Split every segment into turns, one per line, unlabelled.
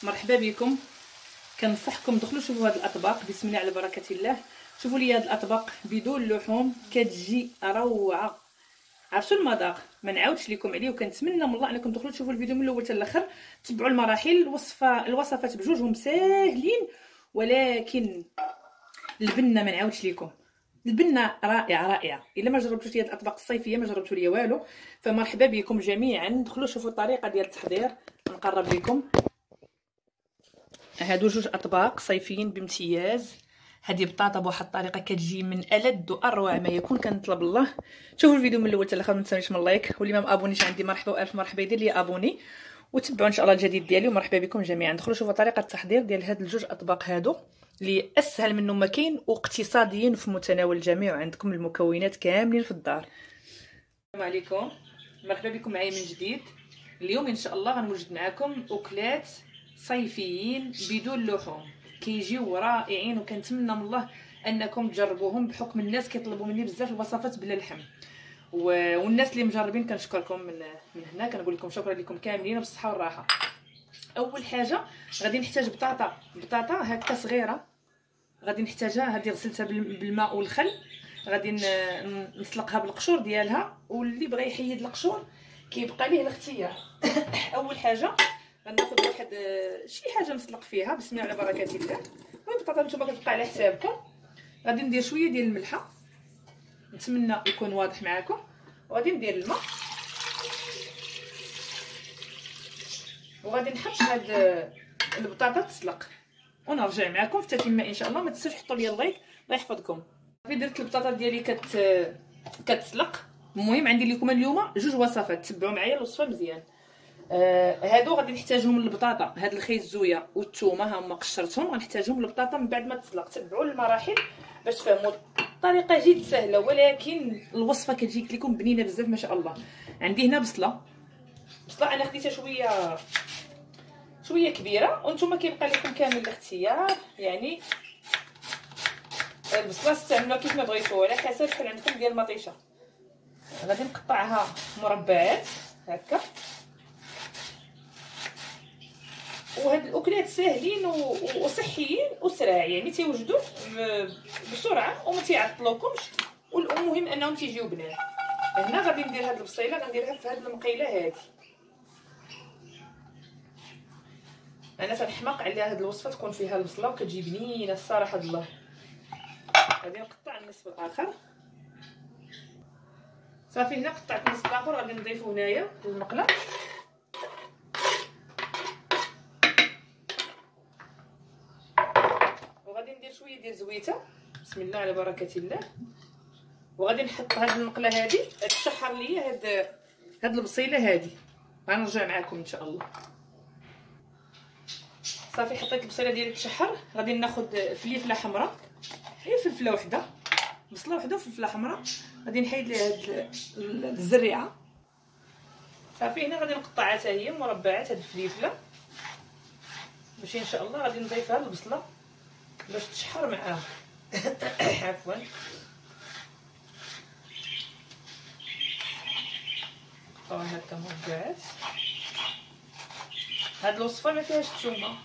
مرحبا بكم. كنصحكم دخلوا شوفوا هاد الاطباق، بسم الله على بركه الله. شوفوا لي هاد الاطباق بدون اللحوم كتجي روعه. عرفتوا المذاق ما نعاودش لكم عليه، وكنتمنى من الله انكم تدخلوا تشوفوا الفيديو من الاول حتى الاخر، تبعوا المراحل. الوصفات بجوجهم ساهلين، ولكن البنه ما نعاودش لكم. البنه رائعه الا ما جربتوش هاد الاطباق الصيفيه ما جربتوا ليا والو. فمرحبا بكم جميعا، دخلوا شوفوا الطريقه ديال التحضير. نقرب لكم هادو جوج اطباق صيفيين بامتياز. هذه بطاطا بواحد الطريقه كتجي من الذ واروع ما يكون. كنطلب الله شوفوا الفيديو من الاول حتى الاخر، ما تنساوش من اللايك، واللي ما مابونيش عندي مرحبا والف مرحبا، يدير لي ابوني وتبعوا ان شاء الله الجديد ديالي. ومرحبا بكم جميعا. دخلوا شوفوا طريقه التحضير ديال هاد الجوج اطباق هادو اللي اسهل منهم ما كاين، واقتصاديين في متناول الجميع، وعندكم المكونات كاملين في الدار. السلام عليكم، مرحبا بكم معايا من جديد. اليوم ان شاء الله غنوجد معكم اكلات صيفيين بدون لحوم كيجيو رائعين، وكنتمنى من الله انكم تجربوهم بحكم الناس كيطلبوا مني بزاف الوصفات بلا لحم. والناس اللي مجربين كنشكركم من هنا، كنقول لكم شكرا لكم كاملين بالصحه والراحه. اول حاجه غادي نحتاج بطاطا هكا صغيره، غادي نحتاجها. هذه غسلتها بالماء والخل، غادي نسلقها بالقشور ديالها، واللي بغى يحيد القشور كيبقى ليه الاختيار. اول حاجه غناخذ واحد شي حاجه نسلق فيها، بسم الله على بركه الله. البطاطا نتوما كتبقى على حسابكم. غادي ندير شويه ديال الملحه، نتمنى يكون واضح معكم، وغادي ندير الماء، وغادي نحط هاد البطاطا تسلق، ونرجع معكم في تتمه ان شاء الله. ما تنسوش تحطوا لي اللايك الله يحفظكم. صافي درت البطاطا ديالي كتسلق. المهم عندي لكم اليوم جوج وصفات، تبعوا معايا الوصفه مزيان. هادو غادي نحتاجهم البطاطا، هاد الخيزويه والثومه ها هما قشرتهم، غنحتاجهم البطاطا من بعد ما تسلق. تبعوا المراحل باش تفهموا الطريقه جد سهله، ولكن الوصفه كتجيك لكم بنينه بزاف ما شاء الله. عندي هنا بصله انا خديتها شويه كبيره، وانتم كيبقى لكم كامل الاختيار. يعني البصله استعملوها كيف ما بغيتو على حسب شحال عندكم ديال المطيشه. غادي نقطعها مربعات هكا. وهاد الاكلات ساهلين وصحيين وسراع، يعني تيوجدوا بسرعه وما تيعطلوكمش، والمهم انهم تيجيو بنان. هنا غادي ندير هاد البصيله، غنديرها في هاد المقيله هادي. انا تنحماق على هاد الوصفه تكون فيها البصله وكتجي بنينه الصراحه الله. غادي نقطع النصف الاخر. صافي هنا قطعت النصف الاخر، غادي نضيفو هنايا للمقله. وغادي ندير شويه ديال زويته، بسم الله على بركه الله. وغادي نحط هاد المقله هادي تشحر ليا هاد البصيله هادي. غنرجع معكم ان شاء الله. صافي حطيت البصيله ديالي تشحر. غادي ناخذ فلفله حمراء، غير فلفله وحده، بصله وحده وفلفله حمراء. غادي نحيد ليها هاد الزريعه. صافي هنا غادي نقطعها حتى هي مربعات هاد الفلفله، باش ان شاء الله غادي نضيفها للبصله باش تشحر معاها. عفوا. نقطعوها هكا مربعات. هاد الوصفه ما فيهاش الثومه.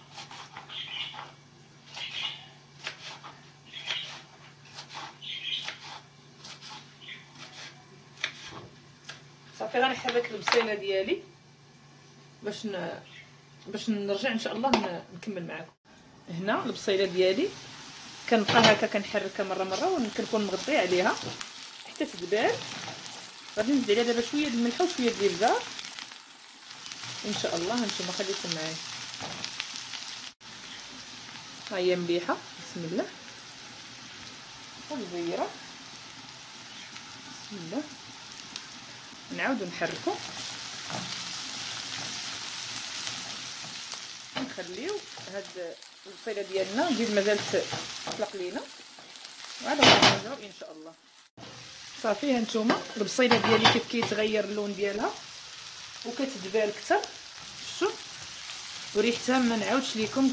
صافي غنحرك البصيله ديالي باش نرجع ان شاء الله نكمل معكم. هنا البصيله ديالي كنبقى هكا كنحركها مره وكنكون مغطيه عليها حتى تدبال. غادي نزيد عليها دابا شويه د الملح وشويه ديال الزعتر ان شاء الله. هانتوما خليكم معايا. ها هي مليحه بسم الله، ومزيره بسم الله. نعاودو نحركو، نخليو هاد البصيله ديالنا نزيد مازالت تطلق لينا، وعاد غنرجعو ان شاء الله. صافي هانتوما البصيله ديالي كيف كيتغير اللون ديالها وكتدبال اكثر، شفتوا وريحتها ما نعاودش لكم،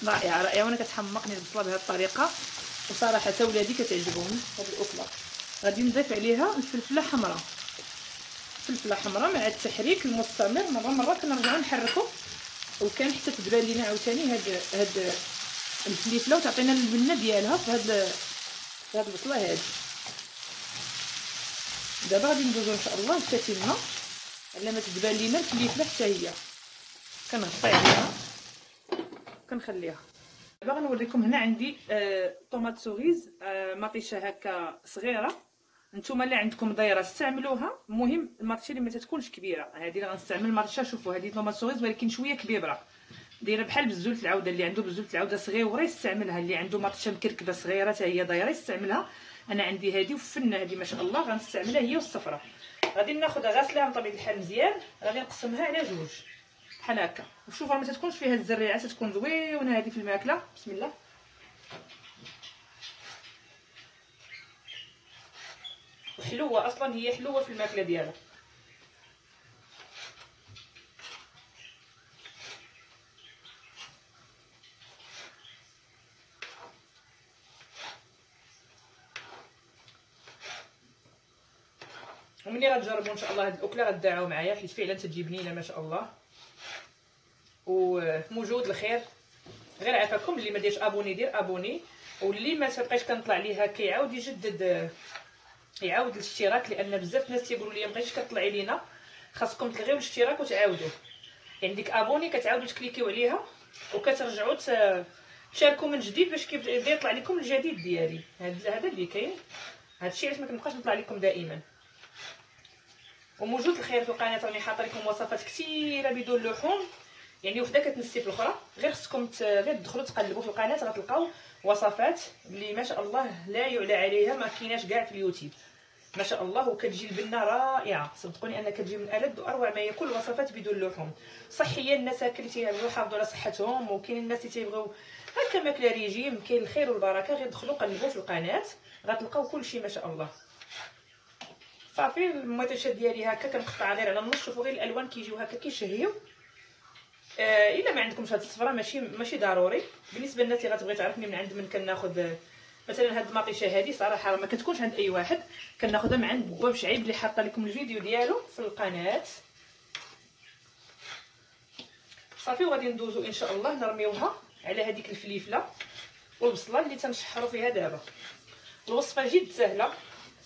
رائعه. وانا كتحمقني البصله بهذه الطريقه، وصراحه حتى ولادي كتعجبهم هاد الاكله. غادي نضيف عليها الفلفله حمراء مع التحريك المستمر. مره كنرجعو نحركو وكان حتى تدبال لينا عاوتاني هاد الفليفله وتعطينا البنه ديالها في هاد البصله هادي. دابا غادي ندوزو ان شاء الله للتتمه على ما تدبال لينا الفليفله حتى هي. كنغطي عليها كنخليها. دابا غنوريكم هنا عندي طوماط سوريز مطيشه هكا صغيره. نتوما اللي عندكم دايره استعملوها. المهم المطيشه اللي ما تكونش كبيره. هذه اللي غنستعمل مطيشه، شوفوا هذه طوماط سوريز ولكن شويه كبيره، دايره بحال بزولة العوده. اللي عنده بزولة العوده صغيره يستعملها، اللي عنده مطيشه مكركبه صغيره حتى هي دايره يستعملها. انا عندي هذه وفنه هذه ما شاء الله غنستعملها هي والصفراء. غادي ناخذها غاسلها بطبيعه الحال مزيان، غادي نقسمها على جوج بحال هكا. وشوفوا ما تكونش فيها الزريعه، تكون زوينه هذه في الماكله. بسم الله. وحلوه اصلا، هي حلوه في الماكله ديالها. وملي غتجربوا ان شاء الله هاد الاكله غتدعوا معايا، حيت فعلا تجي بنينه ما شاء الله. وموجود الخير. غير عافاكم اللي ما ديرش ابوني دير ابوني، واللي ما تبقاش كنطلع ليها كيعاود يجدد يعاود الاشتراك، لان بزاف الناس تيقولوا لي مابقيتش كطلعي لينا، خاصكم تلغيو الاشتراك وتعاودوه. يعني ديك ابوني كتعاودوا تكليكيو عليها وكترجعوا تشاركوا من جديد باش كيبدا يطلع لكم الجديد ديالي. هذا اللي كاين، هادشي علاش ما كنبقاش نطلع لكم دائما. وموجود الخير في القناه، راني حاطه لكم وصفات كثيره بدون لحوم، يعني وحده كتنسي في الاخرى. غير خصكم غير تدخلوا تقلبوا في القناه غتلقاو وصفات اللي ما شاء الله لا يعلى عليها، ما كايناش كاع في اليوتيوب ما شاء الله. وكتجي البنه رائعه، صدقوني انها كتجي من ألذ واروع ما يكون. وصفات بدون لحوم صحيه، الناس اللي تيبغيو يحافظوا على صحتهم، وكاين الناس اللي تيبغيو هكا ماكله ريجيم. كاين الخير والبركه، غير دخلوا قلبوا في القناه غتلقاو كلشي ما شاء الله. صافي المطيشه ديالي هكا كنقطعها غير على النص. شوفوا غير الالوان كيجيو هكا كيشهيو. الا ما عندكمش هاد الصفراء ماشي ضروري. بالنسبه للناس اللي غتبغي تعرفني من عند من كناخذ مثلا هاد المطيشه هادي، صراحه ما كتكونش عند اي واحد، كناخذها من عند بواب شعيب اللي حاطه لكم الفيديو ديالو في القناه. صافي وغادي ندوزو ان شاء الله نرميوها على هذيك الفليفله والبصله اللي تنشحروا فيها دابا. الوصفه جد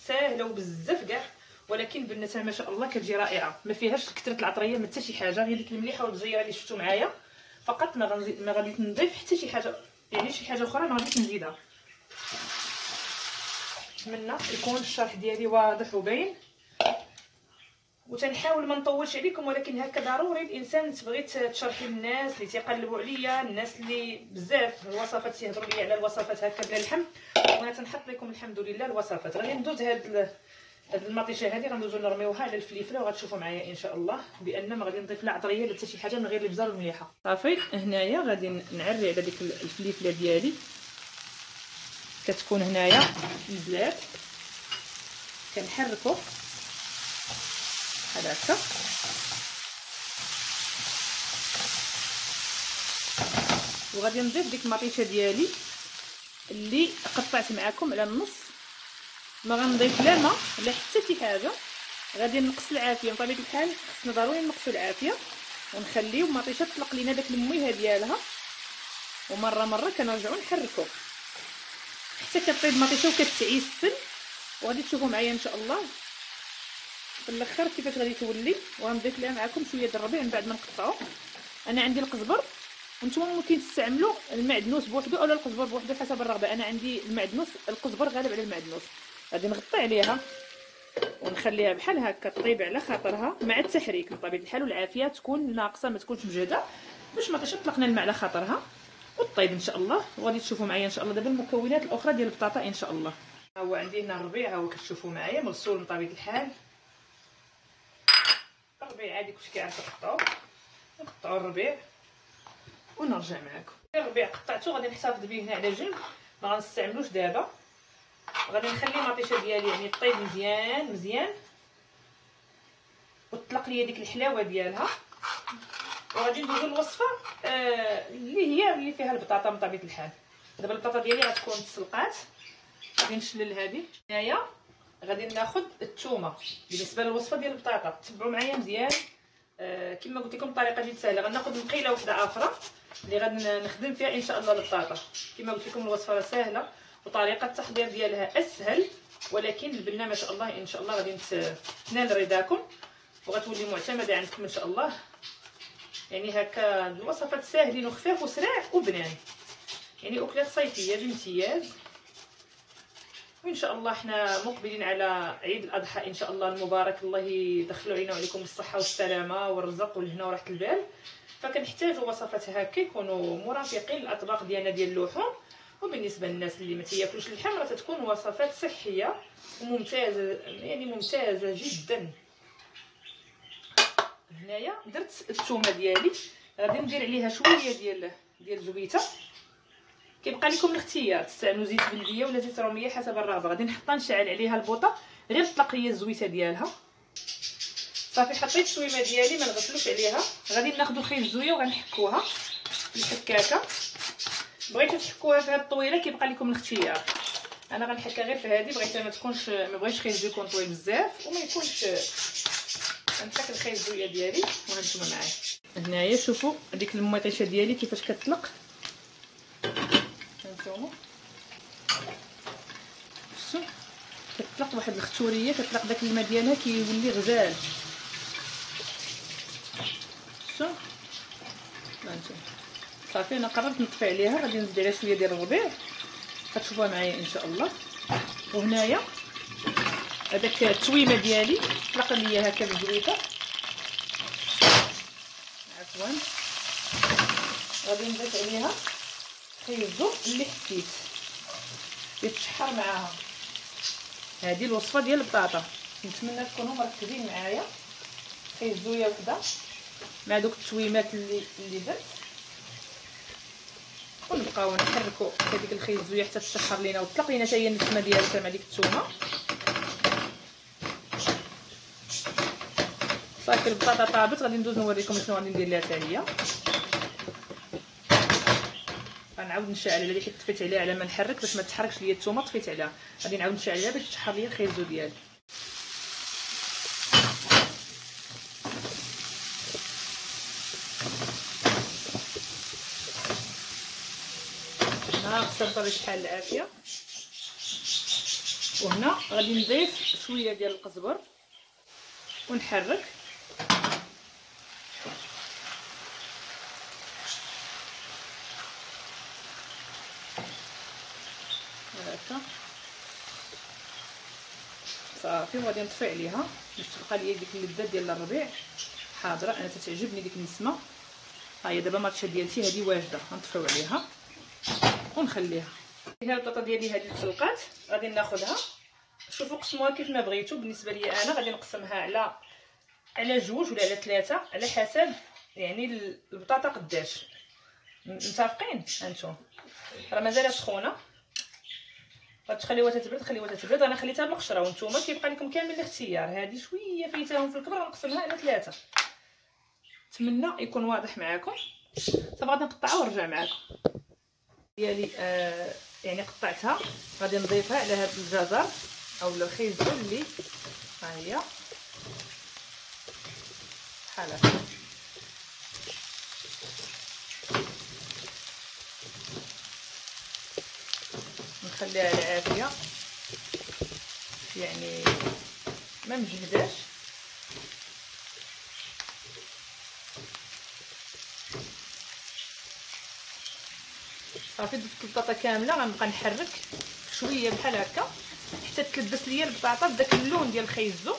سهله وبزاف كاع، ولكن بنتها ما شاء الله كتجي رائعه. ما فيهاش كثره العطريه ما حتى شي حاجه، غير ديك المليحه والبزيره اللي شفتوا معايا فقط. ما غادي نضيف حتى شي حاجه، يعني شي حاجه اخرى ما غاديش نزيدها. نتمنى يكون الشرح ديالي واضح وباين، وتنحاول ما نطولش عليكم، ولكن هكا ضروري الانسان تبغي تشرحي للناس اللي تيقلبوا عليا، الناس اللي بزاف الوصفات تيهضروا لي على الوصفات هكا بلا اللحم، وانا تنحط لكم الحمد لله الوصفات. غادي ندوز هاد المطيشه هذه غندوزو نرميوها على الفليفله، وغتشوفوا معايا ان شاء الله بان ما غادي نضيف لا عطريه لا حتى شي حاجه من غير الابزار المليحه. صافي هنايا غادي نعري على ديك الفليفله ديالي، كتكون هنايا الزيت كنحركو بحال هكا. وغادي نضيف ديك المطيشه ديالي اللي قطعت معكم على النص. ما غنضيف لا ماء لا حتى شي حاجه، غادي نقص العافيه. بطبيعه الحال خصنا ضروري نقصوا العافيه ونخليو المطيشه تطلق لينا داك المويها ديالها، ومره كنرجعوا نحركو حتى كطيب المطيشه وكتعسل. وغادي تشوفوا معايا ان شاء الله في الاخر كيفاش غادي تولي. وغنضيف لها معكم شويه د الربيع من بعد ما نقطعو. انا عندي القزبر، وانتم ممكن تستعملوا المعدنوس بوحدو اولا القزبر بوحدو حسب الرغبه. انا عندي المعدنوس، القزبر غالب على المعدنوس. غادي نغطي عليها ونخليها بحال هكا طيب على خاطرها مع التحريك بطبيعه الحال، والعافيه تكون ناقصه ما تكونش مجهده باش ما طلقنا الماء على خاطرها وطيب ان شاء الله. وغادي تشوفوا معايا ان شاء الله دابا المكونات الاخرى ديال البطاطا ان شاء الله. ها هو عندي هنا الربيع، ها هو كتشوفوا معايا مغسول بطبيعه الحال. الربيع عادي كلشي كيعرف يقطعو، نقطعو الربيع ونرجع معكم. الربيع قطعته غادي نحتفظ به هنا على جنب، ما غنستعملوش دابا. غادي نخلي المطيشه ديالي يعني طيب مزيان وتطلق لي ديك الحلاوه ديالها. وغادي ندوزو للوصفه اللي فيها البطاطا بطبيعه الحال. دابا البطاطا ديالي غتكون تسلقات، غادي نشلل هذه. هنايا غادي ناخذ الثومه بالنسبه للوصفه ديال البطاطا. تبعوا معايا مزيان كما قلت لكم الطريقه جد سهله. غناخذ مقيله وحده اخرى اللي غنخدم فيها ان شاء الله البطاطا. كما قلت لكم الوصفه سهله وطريقه التحضير ديالها اسهل، ولكن البنه ما شاء الله ان شاء الله غادي تنال رضاكم وغتولي معتمده عندكم ان شاء الله. يعني هكا الوصفات ساهلين وخفاف وسريع وبنان، يعني اكلات صيفيه بامتياز. وان شاء الله حنا مقبلين على عيد الاضحى ان شاء الله المبارك، الله يدخلوا علينا وعليكم بالصحه والسلامه والرزق والهنا وراحه البال. فكنحتاجوا وصفات هكا يكونوا مرافقين للاطباق ديالنا ديال اللحوم. وبالنسبه للناس اللي ما تياكلوش اللحم راه تكون وصفات صحيه وممتازه، يعني ممتازه جدا. هنايا درت الثومه ديالي، غادي ندير عليها شويه ديال زويته. كيبقى لكم الاختيار، تستعملوا زيت بلديه ولا زيت روميه حسب الرغبه. غادي نحطها نشعل عليها البوطه غير تطلق ليا الزويته ديالها. صافي حطيت الشويمه ديالي ما نغسلوش عليها. غادي ناخذ خيط الزويه وغنحكوها في الحكاكه. بغيتو تحكوها في هذه الطويله كيبقى لكم الاختيار. انا غنحكها غير في هذه، بغيتها ما بغيتش خيط الزويه يكون طويل بزاف وما يكونش. غنحك الخيط الزويه ديالي وغنتوما معايا. هنايا شوفوا هذيك المطيشه ديالي كيفاش كتطلق. هانتوما شوف كتطلق واحد الختوريه، كتطلق داك الماء ديالها كيولي غزال. شوف هانتوما صافي انا قررت نطفي عليها. غادي نزيد عليها شويه ديال الربيع غتشوفوها معايا ان شاء الله. وهنايا هذاك التويمه ديالي طلق ليا هكا بالزويته. عفوا غادي نضيف عليها خيزو اللي حكيت يتشحر معاها. هذه الوصفه ديال البطاطا، نتمنى تكونوا مركزين معايا. خيزويه وحده مع دوك التويمات اللي درت، ونبقاو نحركوا هذيك الخيزويه حتى تشحر لينا وتطلق لينا حتى هي النسمه ديالها مع ديك الثومه. صافي البطاطا طابت. غادي ندوز نوريكم شنو غادي ندير ليها حتى هي. غنعاود نشعل على اللي طفيت عليها على ما نحرك باش ما تحركش ليا الثومه. طفيت عليها غادي نعاود نشعل عليها باش تشحر ليا الخيزو ديالي. هنا خصها بطبيعه الحال العافيه. وهنا غادي نضيف شويه ديال القزبر ونحرك. هكا صافي وغادي نطفي عليها باش تبقى ليا ديك اللذه ديال الربيع حاضره. انا تتعجبني ديك النسمه. ها هي دابا مارشا ديالتي هذه واجده، غنطفيو عليها ونخليها. هنا البطاطا ديالي هذه تسلقات. غادي ناخذها. شوفوا قسموها كيف ما بغيتو. بالنسبه لي انا غادي نقسمها على جوج ولا على ثلاثه على حسب يعني البطاطا قداش. متفقين؟ هانتوما راه مازال سخونه، غتخليوها تتبرد. انا خليتها بالقشره وانتوما كيبقى لكم كامل الاختيار. هذه شويه فايتاهم في الكبر غنقسمها على ثلاثه. نتمنى يكون واضح معكم. صافي غادي نقطعها ونرجع معكم. ديالي يعني قطعتها. غادي نضيفها على هذا الجزر او الخيزو اللي ها هي بحال هكا. نخليها على عافيه يعني ما مجهداش. صافي درت البطاطا كامله. غنبقى نحرك شويه بحال هكا حتى تلبس ليا البطاطا بداك اللون ديال الخيزو.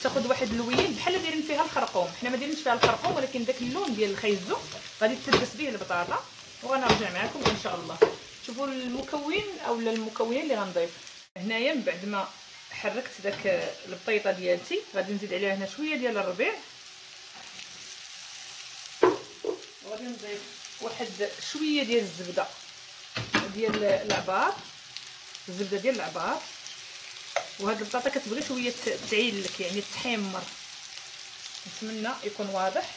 تاخذ واحد اللوين بحال دايرين فيها الخرقوم. حنا ما دايرينش فيها الخرقوم ولكن داك اللون ديال الخيزو غادي تلبس به البطاطا. وغنرجع معكم ان شاء الله. شوفوا المكون اولا المكونين اللي غنضيف. هنايا من بعد ما حركت داك البطيطه ديالتي غادي نزيد عليها هنا شويه ديال الربيع. وغادي نضيف واحد شويه ديال الزبده ديال العبار. الزبده ديال العبار. وهاد البطاطا كتبغي شويه تعيلك يعني تحمر. نتمنى يكون واضح.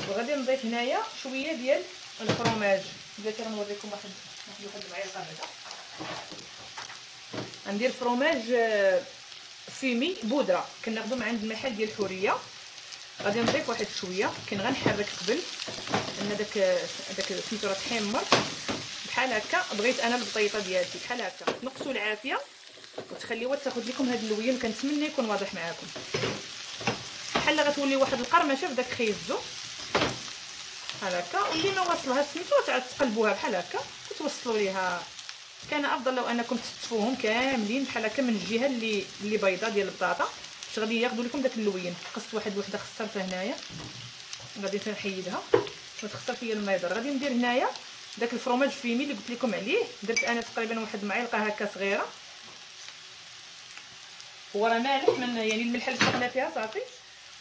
وغادي نضيف هنايا شويه ديال الفرماج. بغيت نوريكم واحد المعلقه هكا. غندير فرماج فيمي بودره كناخذو من عند المحل ديال الحوريه. غادي نضيف واحد شويه، كاين غنحرك قبل ان داك سميتو راه تحمر بحال هكا. بغيت انا البطيطه ديالتي بحال هكا تنقصوا العافيه وتخليوها تاخذ لكم هذا اللوين. كنتمنى يكون واضح معاكم، بحال غتولي واحد القرمشه في داك خيزو بحال هكا. واللي ما واصلها سميتو تعاد تقلبوها بحال هكا وتوصلوا ليها. كان افضل لو انكم تستفوهم كاملين بحال هكا من الجهه اللي بيضاء ديال البطاطا باش غادي ياخذوا لكم داك اللوين. قصت واحد الوحده خسرتها هنايا، غادي نحيدها ما تخسر فيا الميضر. غادي ندير هنايا داك الفرماج فيمي اللي قلت لكم عليه، درت انا تقريبا واحد المعلقه هكا صغيره. هو راه مالح من يعني الملح اللي سقنا فيها صافي.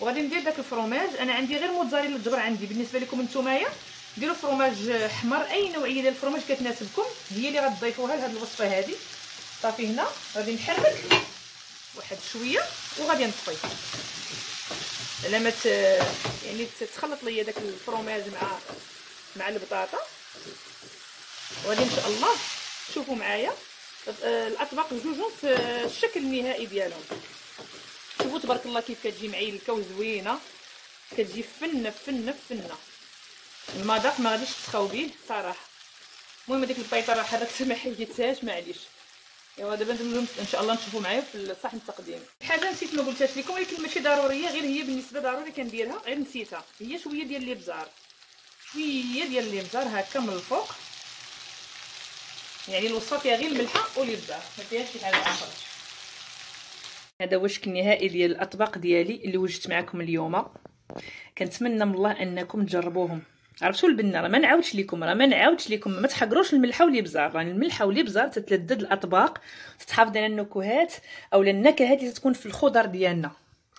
وغادي ندير داك الفرماج. انا عندي غير موتزاريلا الجبر عندي. بالنسبه لكم نتومايا ديروا فرماج حمر، اي نوعيه ديال الفرماج كتناسبكم هي اللي غتضيفوها لهاد الوصفه هذه. صافي هنا غادي نحرك واحد شويه وغادي نطفي على ما يعني تخلط ليا داك الفرماج مع البطاطا. وغادي ان شاء الله تشوفوا معايا الاطباق جوجهم في الشكل النهائي ديالهم. شوفوا تبارك الله كيف كتجي معيلكه وزوينه، كتجي فنه فنه فنه. المذاق ما غاديش تسخاو به صراحه. المهم هذيك البيطه راه حركتها ما حيدتهاش معليش. ايوا دابا ان شاء الله نشوفوا معايا في صحن التقديم. حاجه نسيت ما قلتهاش لكم ولكن ماشي ضروريه، غير هي بالنسبه ضروري كنديرها، غير نسيتها. هي شويه ديال الابزار، شويه ديال الابزار هكا من الفوق. يعني الوصفه فيها غير الملحه والابزار ما فيهاش شي حاجه اخرى. هذا هو الشكل النهائي ديال الاطباق ديالي اللي وجدت معكم اليوم. كنتمنى من الله انكم تجربوهم. عرفتوا البنه راه ما نعاودش لكم ما تحقروش الملحه والابزار. راه الملحه والابزار تتلذذ الاطباق، تتحافظ على النكهات او النكهات اللي تكون في الخضر ديالنا.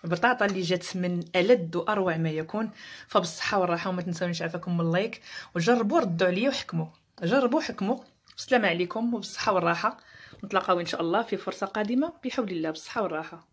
البطاطا اللي جات من ألذ واروع ما يكون. فبالصحه والراحه، وما تنسونيش عافاكم من اللايك، وجربوا ردوا عليا وحكموا. جربوا حكموا. بالسلامه عليكم وبالصحه والراحه. نتلاقاو ان شاء الله في فرصه قادمه بحول الله بالصحه والراحه.